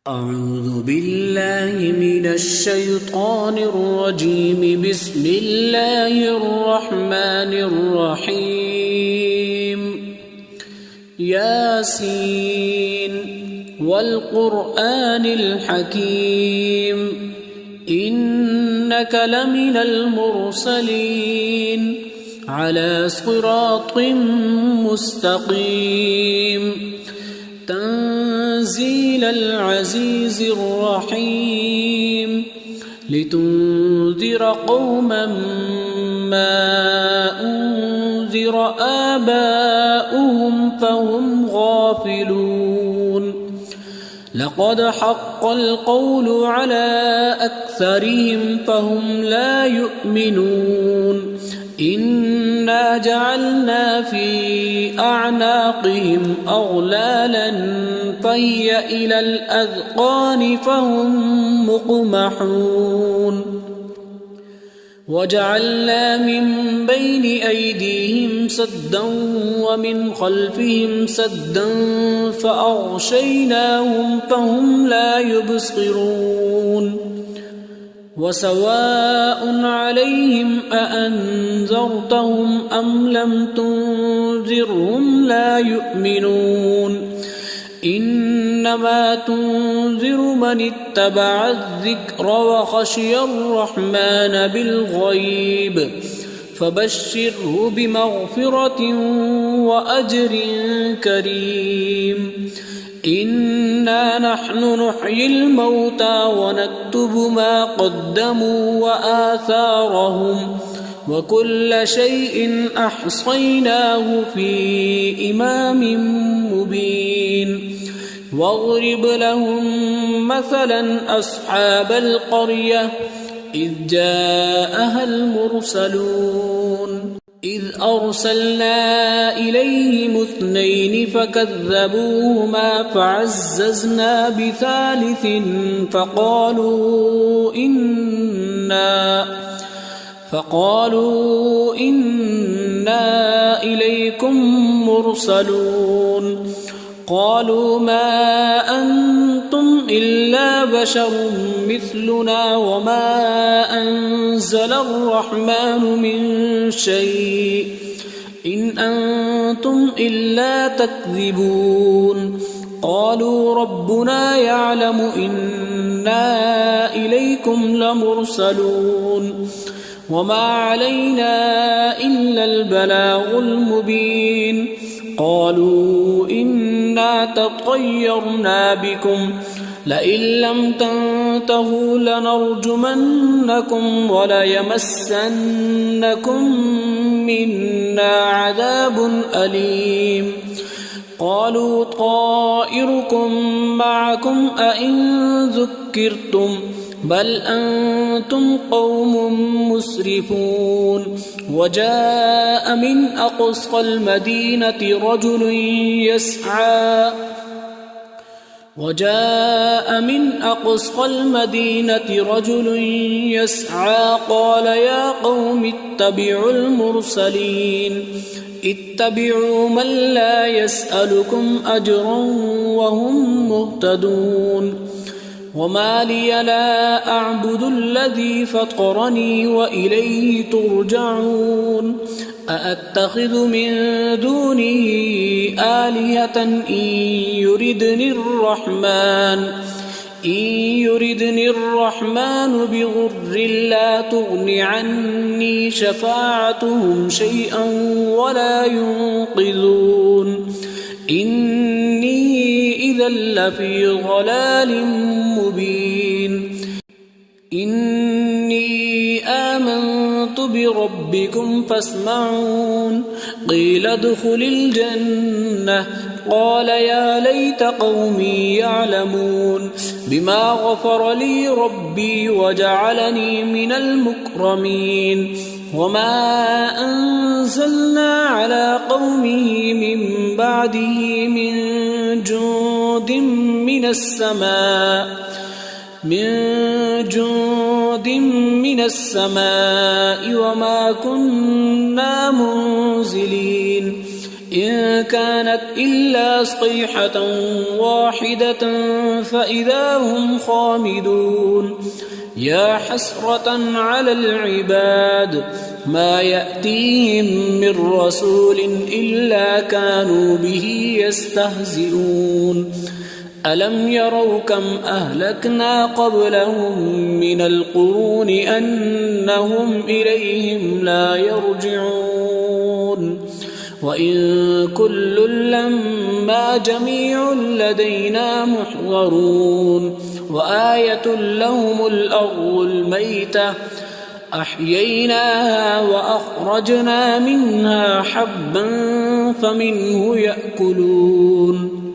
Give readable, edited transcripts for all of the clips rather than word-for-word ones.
أعوذ بالله من الشيطان الرجيم. بسم الله الرحمن الرحيم. ياسين والقرآن الحكيم إنك لمن المرسلين على صراط مستقيم تنزيل العزيز الرحيم لتنذر قوما ما أنذر آباؤهم فهم غافلون. لقد حق القول على أكثرهم فهم لا يؤمنون. إنا جعلنا في أعناقهم أغلالا فهي إلى الأذقان فهم مقمحون. وجعلنا من بين أيديهم سدا ومن خلفهم سدا فأغشيناهم فهم لا يبصرون. وسواء عليهم أأنذرتهم أم لم تنذرهم لا يؤمنون. إنما تنذر من اتبع الذكر وخشي الرحمن بالغيب فبشره بمغفرة وأجر كريم. إنا نحن نحيي الموتى ونكتب ما قدموا وآثارهم وكل شيء أحصيناه في إمام مبين. واضرب لهم مثلا أصحاب القرية إذ جاءها المرسلون إذ أرسلنا إليهم اثنين فكذبوهما فعززنا بثالث فقالوا إنا إليكم مرسلون. قالوا ما أنتم إلا بشر مثلنا وما أنزل الرحمن من شيء إن أنتم إلا تكذبون. قالوا ربنا يعلم إنا إليكم لمرسلون وما علينا إلا البلاغ المبين. قالوا إنا تطيرنا بكم لئن لم تنتهوا لنرجمنكم وليمسنكم منا عذاب أليم. قالوا طائركم معكم أئن ذكرتم بل أنتم قوم مسرفون. وجاء من أقصى المدينة رجل يسعى قال يا قوم اتبعوا المرسلين اتبعوا من لا يسألكم أجرا وهم مهتدون. وما لي لا أعبد الذي فطرني وإليه ترجعون. أأتخذ من دونه آلهة إن يردني الرحمن بضر لا تغن عني شفاعتهم شيئا ولا ينقذون. إني إذا لفي ضلال مبين. إني آمنت بربكم فاسمعون. قيل ادخل الجنة قال يا ليت قومي يعلمون بما غفر لي ربي وجعلني من المكرمين. وما أنزلنا على قومه من بعده من جند من السماء وما كنا منزلين. إن كانت إلا صيحة واحدة فإذا هم خامدون يا حسرة على العباد ما يأتيهم من رسول إلا كانوا به يستهزئون ألم يروا كم أهلكنا قبلهم من القرون أنهم إليهم لا يرجعون وإن كل لما جميع لدينا محضرون وآية لهم الأرض الميتة أحييناها وأخرجنا منها حبا فمنه يأكلون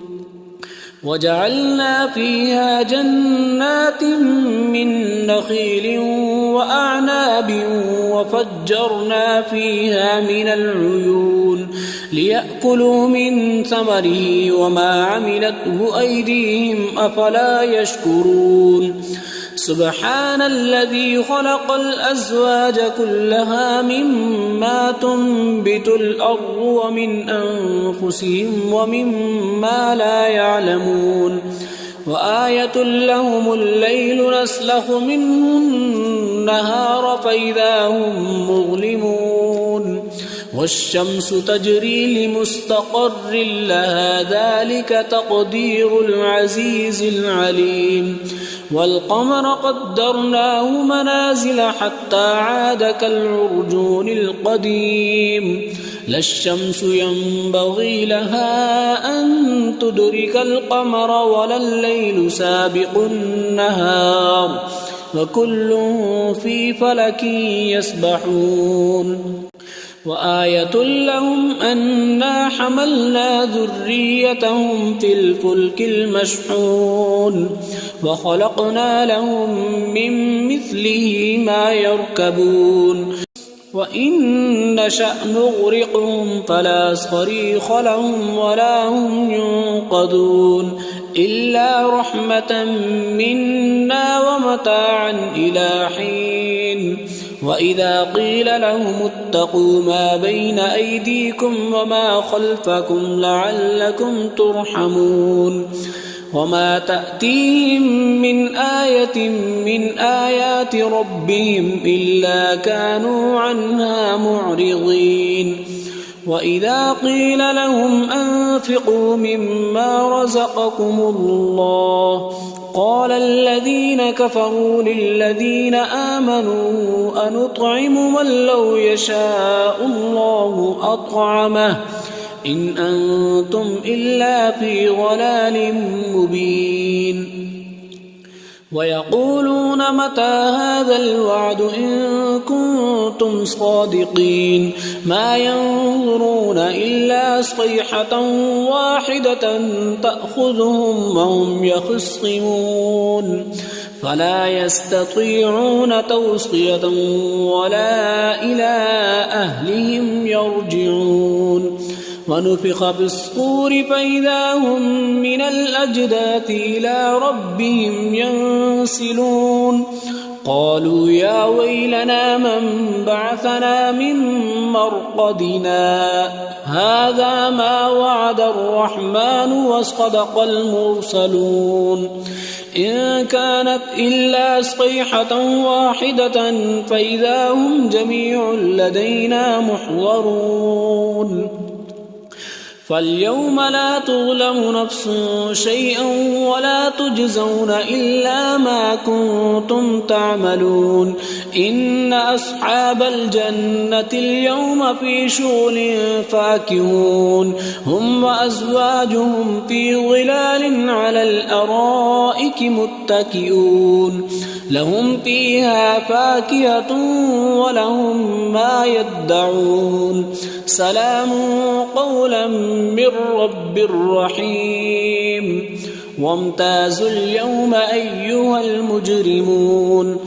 وجعلنا فيها جنات من نخيل وأعناب وفجرنا فيها من العيون ليأكلوا من ثمره وما عملته أيديهم أفلا يشكرون سبحان الذي خلق الأزواج كلها مما تنبت الأرض ومن أنفسهم ومما لا يعلمون وآية لهم الليل نسلخ منه النهار فإذا هم مظلمون والشمس تجري لمستقر لها ذلك تقدير العزيز العليم والقمر قدرناه منازل حتى عاد كالعرجون القديم لا الشمس ينبغي لها أن تدرك القمر ولا الليل سابق النهار وكل في فلك يسبحون وآية لهم أنا حملنا ذريتهم في الفلك المشحون وخلقنا لهم من مثله ما يركبون وإن نشأ نغرقهم فلا صريخ لهم ولا هم ينقذون إلا رحمة منا ومتاعا إلى حين وإذا قيل لهم اتقوا ما بين أيديكم وما خلفكم لعلكم ترحمون وما تأتيهم من آية من آيات ربهم إلا كانوا عنها معرضين وإذا قيل لهم أنفقوا مما رزقكم الله قال الذين كفروا للذين آمنوا أنطعم من لو يشاء الله أطعمه إن أنتم إلا في ضلال مبين ويقولون متى هذا الوعد إن كنتم صادقين ما ينظرون إلا صيحة واحدة تأخذهم وهم يخصمون فلا يستطيعون توصية ولا إلى أهلهم يرجعون ونفخ في الصور فإذا هم من الأجداث إلى ربهم ينسلون قالوا يا ويلنا من بعثنا من مرقدنا هذا ما وعد الرحمن وصدق المرسلون إن كانت إلا صيحة واحدة فإذا هم جميع لدينا محضرون فاليوم لا تظلم نفس شيئا ولا تجزون إلا ما كنتم تعملون إن أصحاب الجنة اليوم في شغل فاكهون هم وأزواجهم في ظلال على الأرائك متكئون لهم فيها فاكهة ولهم ما يدعون سلام قولا من رب رحيم وامتازوا اليوم أيها المجرمون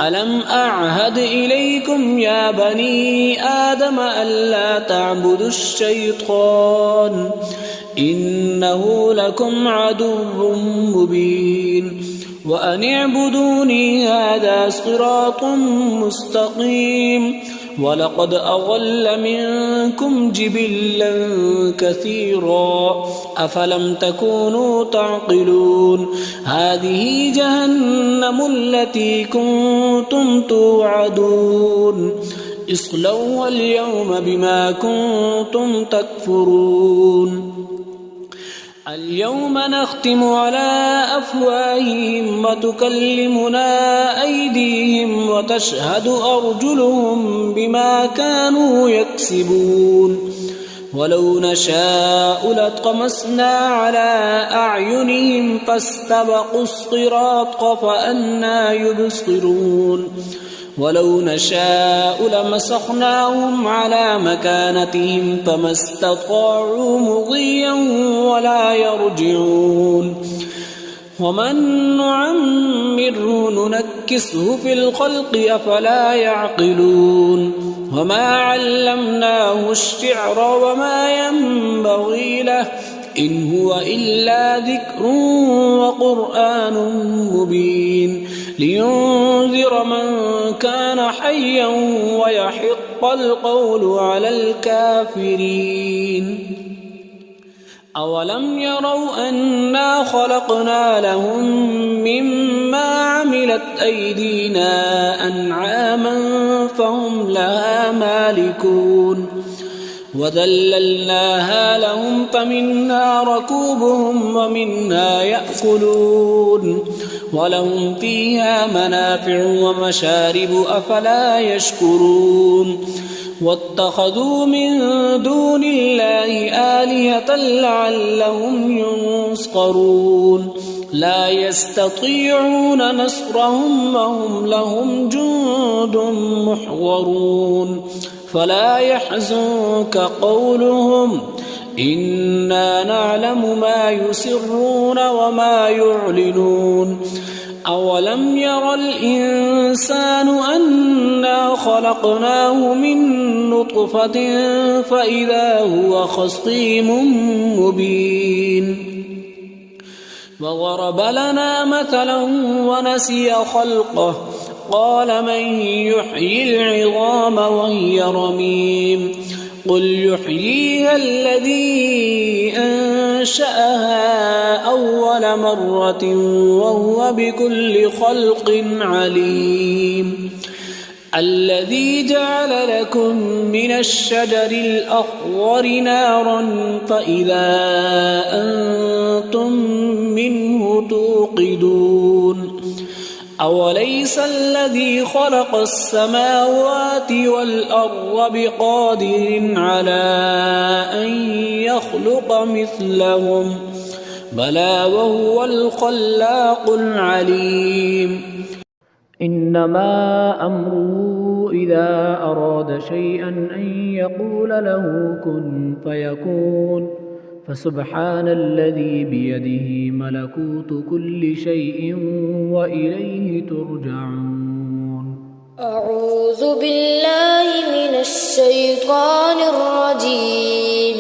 ألم أعهد إليكم يا بني آدم ألا تعبدوا الشيطان إنه لكم عدو مبين وأن اعبدوني هذا صراط مستقيم ولقد أضل منكم جبلا كثيرا أفلم تكونوا تعقلون هذه جهنم التي كنتم توعدون اصلوها اليوم بما كنتم تكفرون اليوم نختم على أفواههم وتكلمنا أيديهم وتشهد أرجلهم بما كانوا يكسبون ولو نشاء لطمسنا على أعينهم فاستبقوا الصراط فأنى يبصرون ولو نشاء لمسخناهم على مكانتهم فما استطاعوا مضيا ولا يرجعون ومن نعمره ننكسه في الخلق أفلا يعقلون وما علمناه الشعر وما ينبغي له إن هو إلا ذكر وقرآن مبين لينذر من كان حيا ويحق القول على الكافرين أولم يروا أنا خلقنا لهم مما عملت أيدينا أنعاما فهم لها مالكون وذللناها لهم فمنها ركوبهم ومنها يأكلون ولهم فيها منافع ومشارب أفلا يشكرون واتخذوا من دون الله آلهة لعلهم ينصرون لا يستطيعون نصرهم وهم لهم جند محضرون فلا يحزنك قولهم إنا نعلم ما يسرون وما يعلنون أولم ير الإنسان أنا خلقناه من نطفة فإذا هو خصيم مبين وضرب لنا مثلا ونسي خلقه قال من يحيي العظام وهي رميم قل يحييها الذي أنشأها أول مرة وهو بكل خلق عليم الذي جعل لكم من الشجر الأخضر نارا فإذا أنتم منه توقدون أوليس الذي خلق السماوات والأرض بقادر على أن يخلق مثلهم بلى وهو الخلاق العليم إنما أمره إذا أراد شيئا أن يقول له كن فيكون فسبحان الذي بيده ملكوت كل شيء وإليه ترجعون أعوذ بالله من الشيطان الرجيم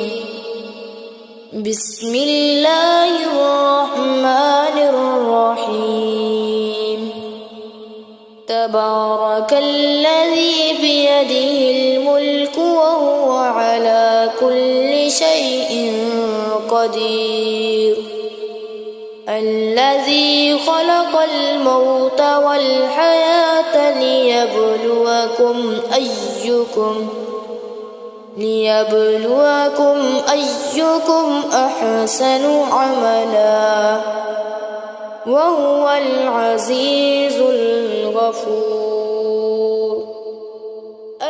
بسم الله الرحمن الرحيم تبارك الذي بيده الملك وهو على كل شيء قدير الذي خلق الموت والحياة ليبلوكم أيكم أحسن عملا وهو العزيز الغفور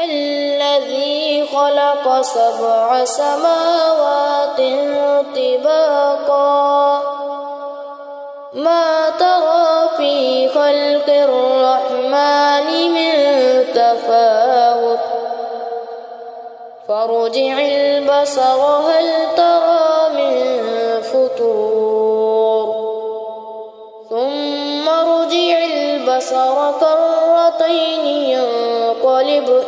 الذي خلق 7 سماوات طباقا ما ترى في خلق الرحمن من تفاوت فارجع البصر هل ترى من فطور ثم ارجع البصر كرتين ينقلب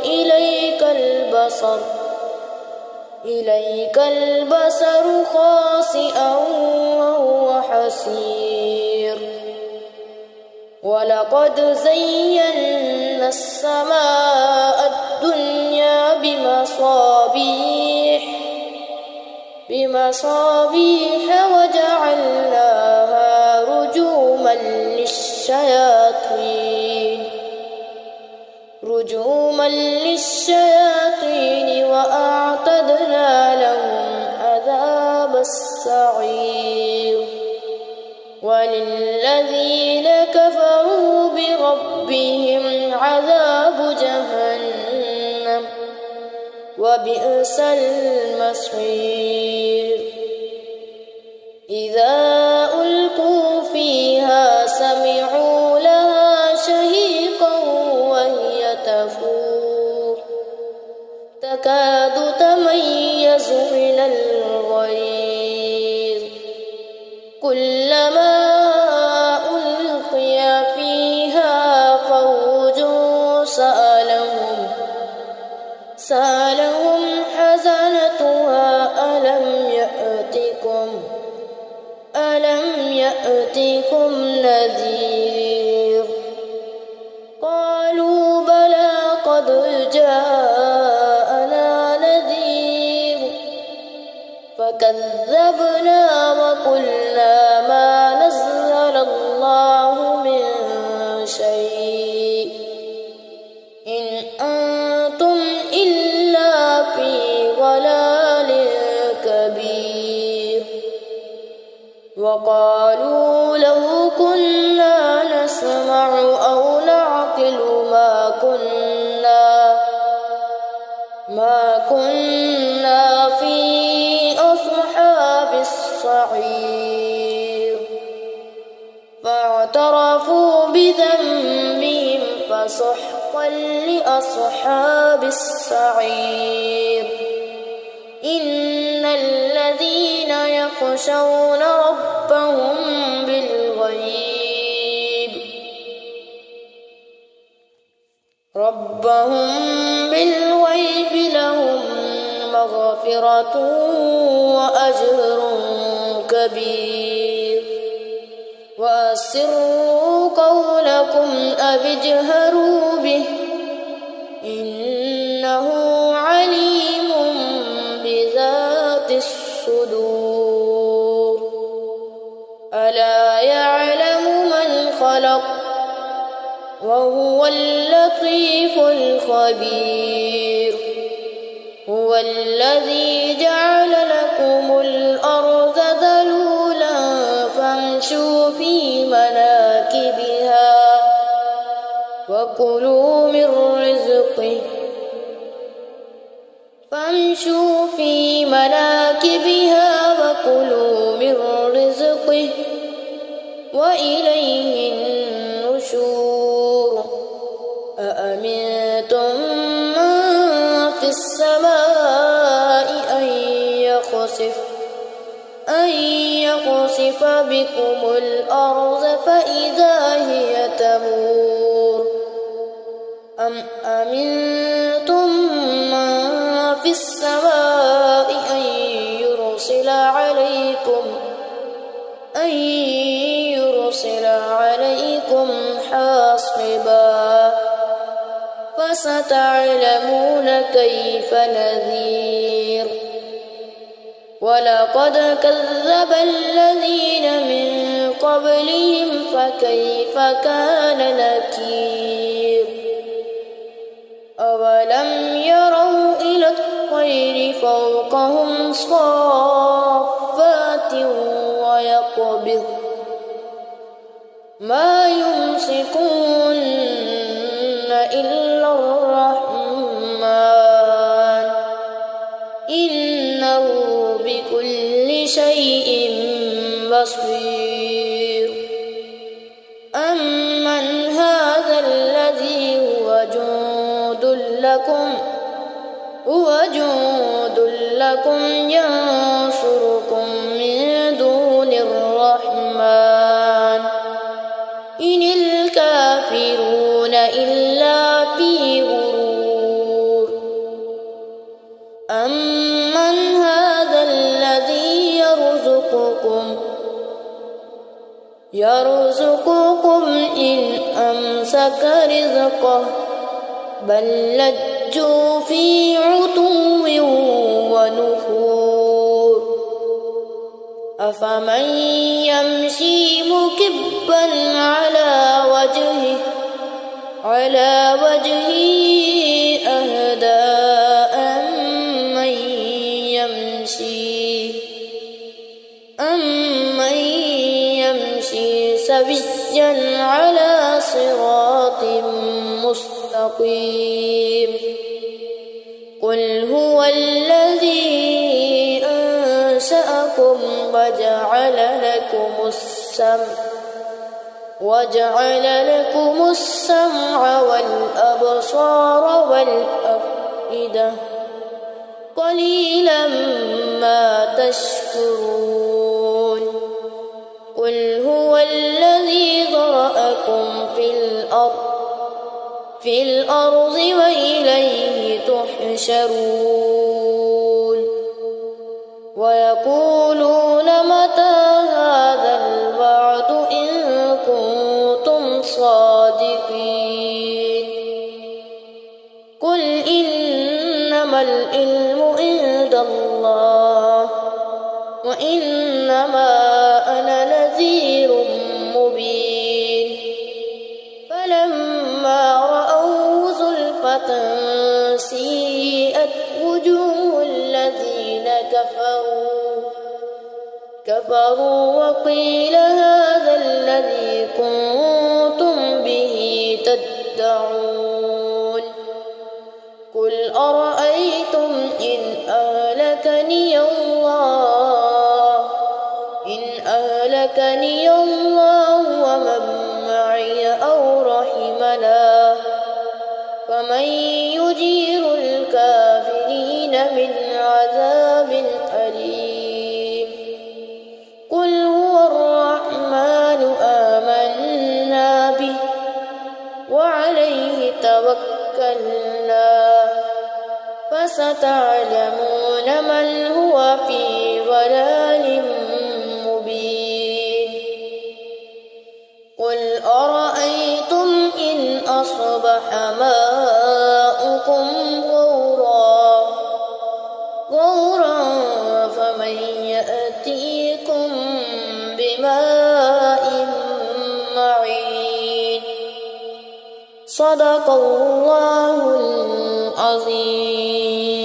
إليك البصر خاسئا وهو حسير ولقد زينا السماء الدنيا بمصابيح وجعلناها رجوما للشياطين وأعتدنا لهم عذاب السعير وللذين كفروا بربهم عذاب جهنم وبئس المصير إذا ألقوا فيها سمعوا لها شهيقا وهي تفور تكاد تميز من الغيظ كلما ألقي فيها فوج سألهم حزنتها ألم يأتكم نذير قالوا بلى قد جاءنا نذير فكذبنا وقلنا ما نزل الله من شيء إن أنتم إلا في ضلال كبير وقالوا لو كنا نسمع أو نعقل ما كنا في أصحاب السعير فاعترفوا بذنبهم فسحقا لأصحاب السعير إن الذين يخشون ربهم بالغيب لهم مغفرة وأجر كبير وأسروا قولكم أو اجهروا به إنه عليم بذات الصدور ألا يعلم من خلق وهو اللطيف الخبير هو الذي جعل لكم الأرض ذلولا فامشوا في مناكبها وكلوا من رزقه وإليه النشور أأمنتم من في السماء أن يخسف بكم الأرض فإذا هي تمور أم أمنتم من في السماء أن يرسل عليكم حاصبا فستعلمون كيف نذير ولقد كذب الذين من قبلهم فكيف كان نكير أولم يروا إلى الطير فوقهم صافات ويقبض ما يمسكون إلا الرحمن إنه بكل شيء بصير أمن هذا الذي هو جند لكم ينصركم من دون الرحمن إن الكافرون إلا في غرور أمن هذا الذي يرزقكم إن أمسك رزقه بل لجوا لجوا في عتو ونفور أفمن يمشي مكبا على وجهه أهدى أمن يمشي سويا على صراط مستقيم قل هو الذي أنشأكم وجعل لكم السمع والأبصار والأفئدة قليلا ما تشكرون قل هو الذي ذرأكم في الأرض وإليه تحشرون ويقولون متى هذا الوعد إن كنتم صادقين قل إنما العلم عند الله وإنما أنا نذير مبين فلما رأوه زلفة سيئت وجوه الذين كفروا وقيل هذا الذي كنتم به تدعون قل أرأيتم إن أهلكني الله ومن معي أو رحمنا فمن يجير الكافرين من عذاب أليم قل هو الرحمن آمنا به وعليه توكلنا فستعلمون من هو في ضلال مبين قل أرأيتم إن أصبح ماؤكم غورا فمن يأتيكم بماء معين صدق الله العظيم.